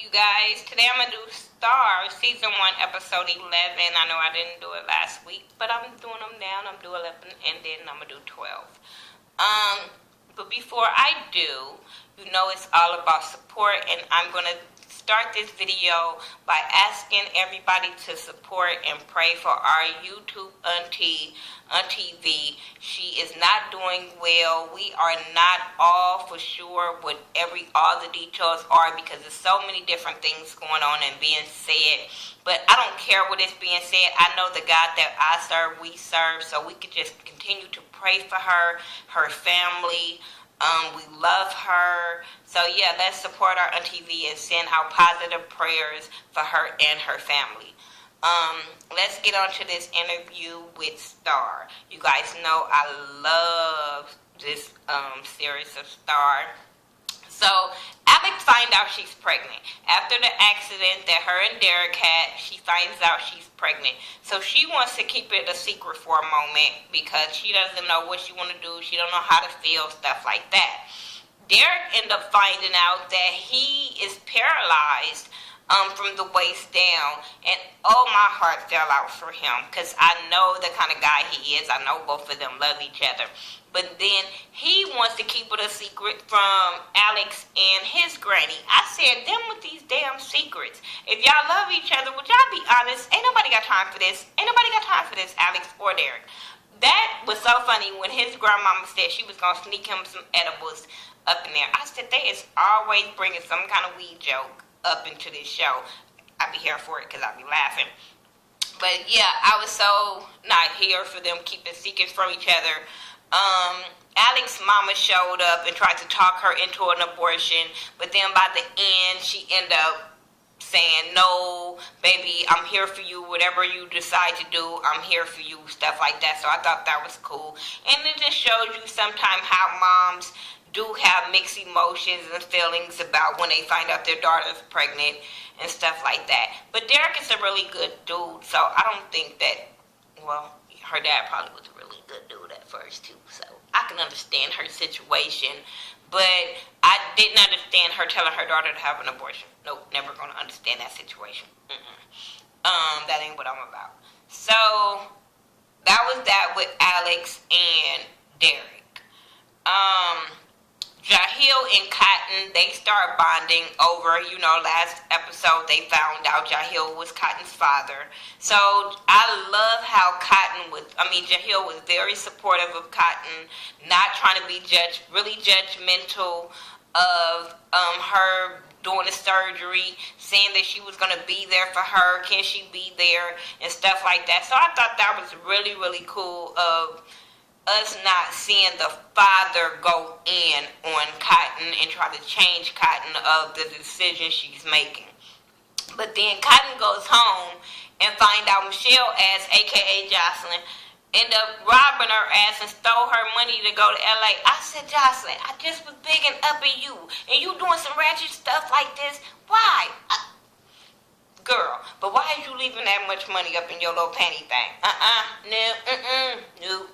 you guys. Today I'm going to do Star, Season 1, Episode 11. I know I didn't do it last week, but I'm doing them now. I'm doing 11, and then I'm going to do 12. But before I do, you know it's all about support, and I'm going to start this video by asking everybody to support and pray for our YouTube auntie V. She is not doing well. We are not all for sure what all the details are, because there's so many different things going on and being said. But I don't care what is being said. I know the God that I serve, we serve, so we could just continue to pray for her family. We love her. So yeah, let's support our Auntie V and send out positive prayers for her and her family. Let's get on to this interview with Star. You guys know I love this series of Star. So Alex finds out she's pregnant. After the accident that her and Derek had, she finds out she's pregnant. So she wants to keep it a secret for a moment because she doesn't know what she want to do. She don't know how to feel, stuff like that. Derek ended up finding out that he is paralyzed from the waist down, and oh, my heart fell out for him because I know the kind of guy he is. I know both of them love each other. But then he wants to keep it a secret from Alex and his granny. I said, them with these damn secrets. If y'all love each other, would y'all be honest? Ain't nobody got time for this. Ain't nobody got time for this, Alex or Derek. That was so funny when his grandmama said she was going to sneak him some edibles up in there. I said, they is always bringing some kind of weed joke up into this show. I be here for it because I be laughing. But yeah, I was so not here for them keeping secrets from each other. Alex's mama showed up and tried to talk her into an abortion, but then by the end she ended up saying, no, baby, I'm here for you. Whatever you decide to do, I'm here for you, stuff like that. So I thought that was cool. And it just shows you sometimes how moms do have mixed emotions and feelings about when they find out their daughter's pregnant and stuff like that. But Derek is a really good dude, so I don't think that, well, her dad probably was a really good dude at first too, so I can understand her situation, but I didn't understand her telling her daughter to have an abortion. Nope, never going to understand that situation. That ain't what I'm about. So that was that with Alex and Derek. Jahil and Cotton, they start bonding over, last episode they found out Jahil was Cotton's father. So I love how Jahil was very supportive of Cotton, not trying to be really judgmental of her doing the surgery, saying that she was going to be there for her, can she be there, and stuff like that. So I thought that was really, really cool of us not seeing the father go in on Cotton and try to change Cotton of the decision she's making. But then Cotton goes home and find out Michelle ass, aka Jocelyn, end up robbing her ass and stole her money to go to LA. I said, Jocelyn, I just was bigging up at you, and you doing some ratchet stuff like this. Why? Girl, but why is you leaving that much money up in your little panty thing? No.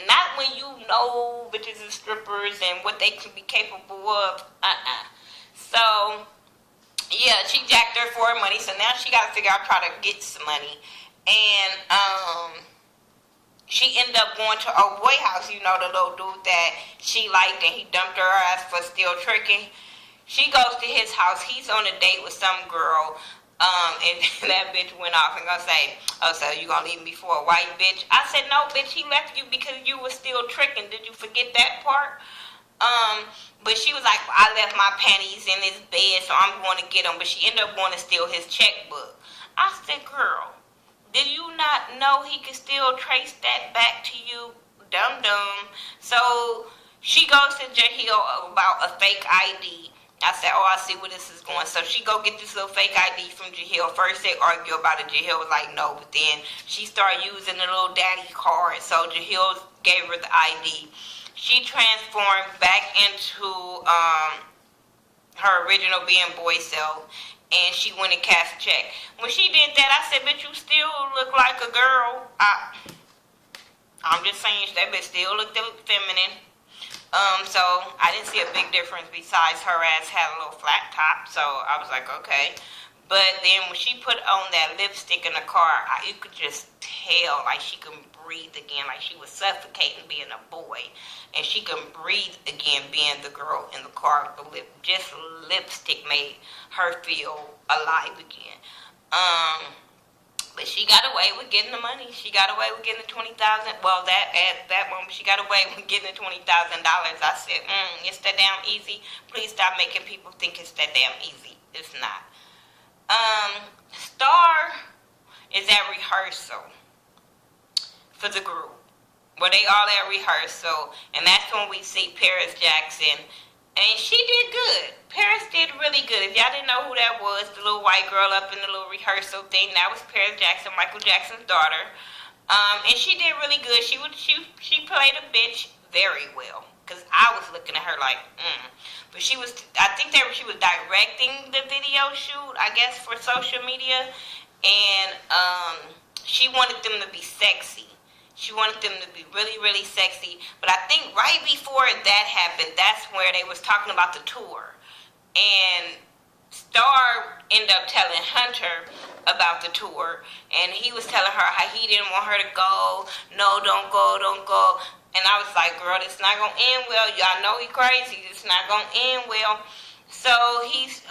Not when you know bitches and strippers and what they can be capable of. So, yeah, she jacked her for her money, so now she got to figure out how to get some money. And, she ended up going to a boy house, the little dude that she liked and he dumped her ass for still tricking. She goes to his house. He's on a date with some girl. And that bitch went off and gonna say, oh, so you gonna leave me for a white bitch? I said, no, bitch, he left you because you were still tricking. Did you forget that part? But she was like, I left my panties in his bed, so I'm going to get them. But she ended up going to steal his checkbook. I said, girl, did you not know he could still trace that back to you? Dum-dum. So she goes to Jahil about a fake ID. I said, oh, I see where this is going. So she go get this little fake ID from Jahil. First they argue about it. Jahil was like, no. But then she started using the little daddy card. So Jahil gave her the ID. She transformed back into her original being boy self. And she went and cashed a check. When she did that, I said, bitch, you still look like a girl. I'm just saying, that bitch still looked feminine. So I didn't see a big difference besides her ass had a little flat top, so I was like, okay. But then when she put on that lipstick in the car, you could just tell, like, she couldn't breathe again, like she was suffocating being a boy, and she couldn't breathe again being the girl in the car. Just lipstick made her feel alive again. But she got away with getting the money. She got away with getting the $20,000. Well, at that moment, she got away with getting the $20,000. I said, it's that damn easy. Please stop making people think it's that damn easy. It's not. Star is at rehearsal for the group. Well, they all at rehearsal, and that's when we see Paris Jackson, and she did good. Paris did really good. If y'all didn't know who that was, the little white girl up in the little rehearsal thing, that was Paris Jackson, Michael Jackson's daughter. And she did really good. She played a bitch very well, because I was looking at her like, But she was, I think she was directing the video shoot, I guess, for social media, and she wanted them to be sexy. She wanted them to be really, really sexy. But I think right before that happened, that's where they was talking about the tour. And Star ended up telling Hunter about the tour. And he was telling her how he didn't want her to go. No, don't go, don't go. And I was like, girl, it's not going to end well. Y'all know he crazy. It's not going to end well. So he's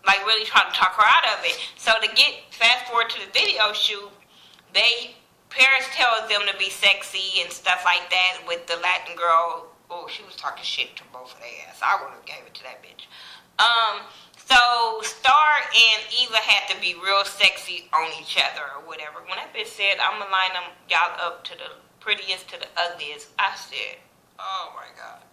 like really trying to talk her out of it. So to fast forward to the video shoot, Paris tells them to be sexy and stuff like that with the Latin girl. Oh, she was talking shit to both of their ass. I would have gave it to that bitch. So Star and Eva had to be real sexy on each other or whatever. When that bitch said, I'm going to line them y'all up to the prettiest to the ugliest, I said, oh my God.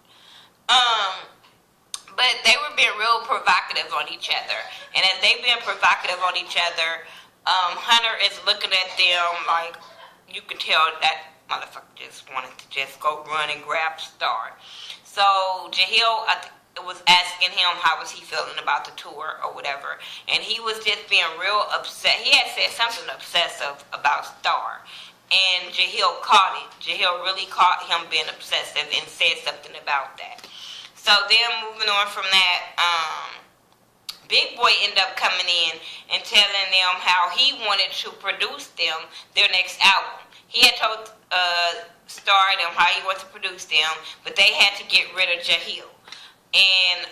But they were being real provocative on each other. And as they being provocative on each other, Hunter is looking at them like, you could tell that motherfucker just wanted to just go run and grab Star. So Jahil was asking him how was he feeling about the tour or whatever, and he was just being real upset. He had said something obsessive about Star, and Jahil caught it. Jahil really caught him being obsessive and said something about that. So then moving on from that, Big Boy ended up coming in and telling them how he wanted to produce them their next album. He had told Star them how he wanted to produce them, but they had to get rid of Jahil. And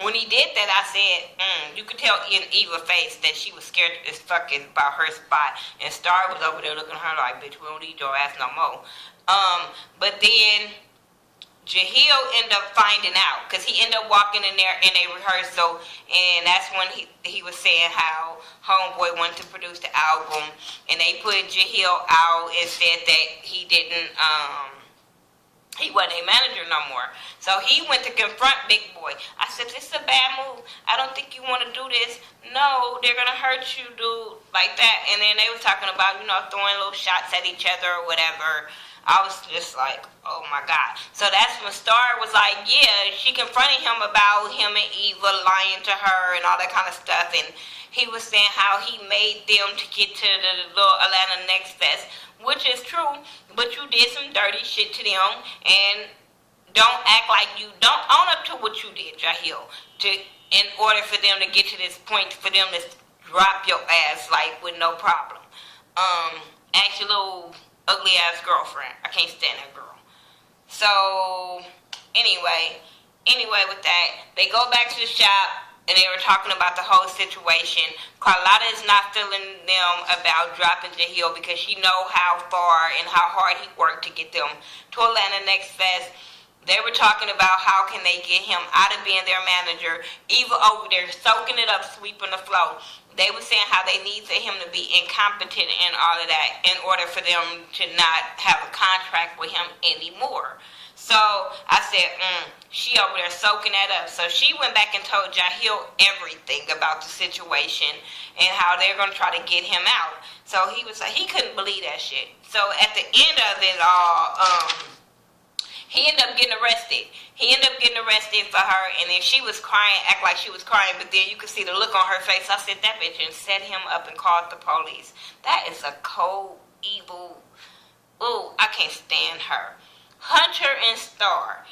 when he did that, I said, you could tell in Eva's face that she was scared as fucking about her spot. And Star was over there looking at her like, bitch, we don't need your ass no more. But then Jahil ended up finding out, because he ended up walking in there in a rehearsal, and that's when he was saying how Homeboy wanted to produce the album, and they put Jahil out and said that he didn't, he wasn't a manager no more. So he went to confront Big Boy. I said, this is a bad move. I don't think you want to do this. No, they're going to hurt you, dude, like that. And then they were talking about, throwing little shots at each other or whatever. I was just like, oh my God. So that's when Star was like, yeah, she confronted him about him and Eva lying to her and all that kind of stuff. And he was saying how he made them to get to the little Atlanta Next Fest, which is true, but you did some dirty shit to them, and don't act like you don't own up to what you did, Jahil, in order for them to get to this point, for them to drop your ass like with no problem. Ask your little ugly ass girlfriend. I can't stand that girl. So anyway with that, they go back to the shop and they were talking about the whole situation. Carlotta is not feeling them about dropping Jahil because she know how far and how hard he worked to get them to Atlanta Next Fest. They were talking about how can they get him out of being their manager. Eva over there soaking it up, sweeping the floor. They were saying how they need for him to be incompetent and all of that in order for them to not have a contract with him anymore. So I said, she over there soaking that up. So she went back and told Jahil everything about the situation and how they're going to try to get him out. So he was like, he couldn't believe that shit. So at the end of it all, he ended up getting arrested. He ended up getting arrested for her, and then she was crying, act like she was crying, but then you could see the look on her face. I said, that bitch, and set him up and called the police. That is a cold, evil, ooh, I can't stand her. Hunter and Star.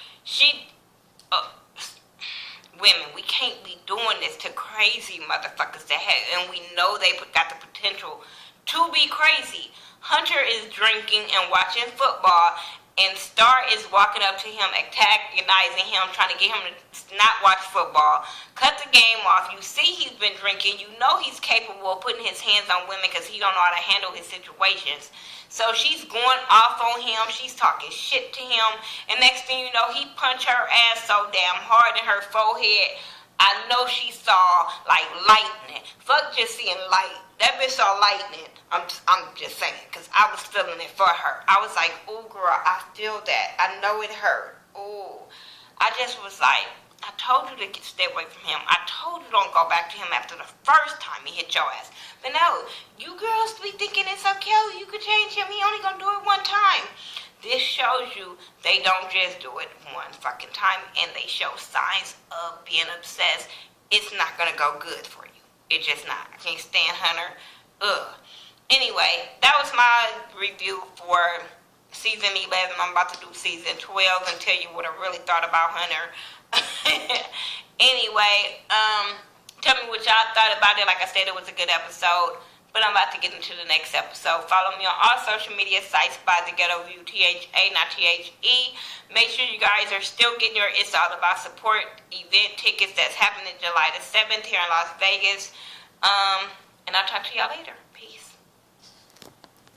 Women, we can't be doing this to crazy motherfuckers that have, and we know they got the potential to be crazy. Hunter is drinking and watching football, and Star is walking up to him, antagonizing him, trying to get him to not watch football. Cut the game off. You see he's been drinking. You know he's capable of putting his hands on women because he don't know how to handle his situations. So she's going off on him. She's talking shit to him. And next thing you know, he punched her ass so damn hard in her forehead. I know she saw like lightning. Fuck just seeing light. That bitch saw lightning. I'm just saying, because I was feeling it for her. I was like, ooh, girl, I feel that. I know it hurt. Ooh. I just was like, I told you to stay away from him. I told you don't go back to him after the first time he hit your ass. But no, you girls be thinking it's okay. You could change him. He only gonna do it one time. This shows you they don't just do it one fucking time, and they show signs of being obsessed. It's not gonna go good for you. It's just not. I can't stand Hunter. Ugh. Anyway, that was my review for season 11. I'm about to do season 12 and tell you what I really thought about Hunter. Anyway, tell me what y'all thought about it. Like I said, it was a good episode. But I'm about to get into the next episode. Follow me on all social media sites by Thaghettoview, T-H-A, not T-H-E. Make sure you guys are still getting your It's All About Support event tickets that's happening July the 7th here in Las Vegas. And I'll talk to y'all later.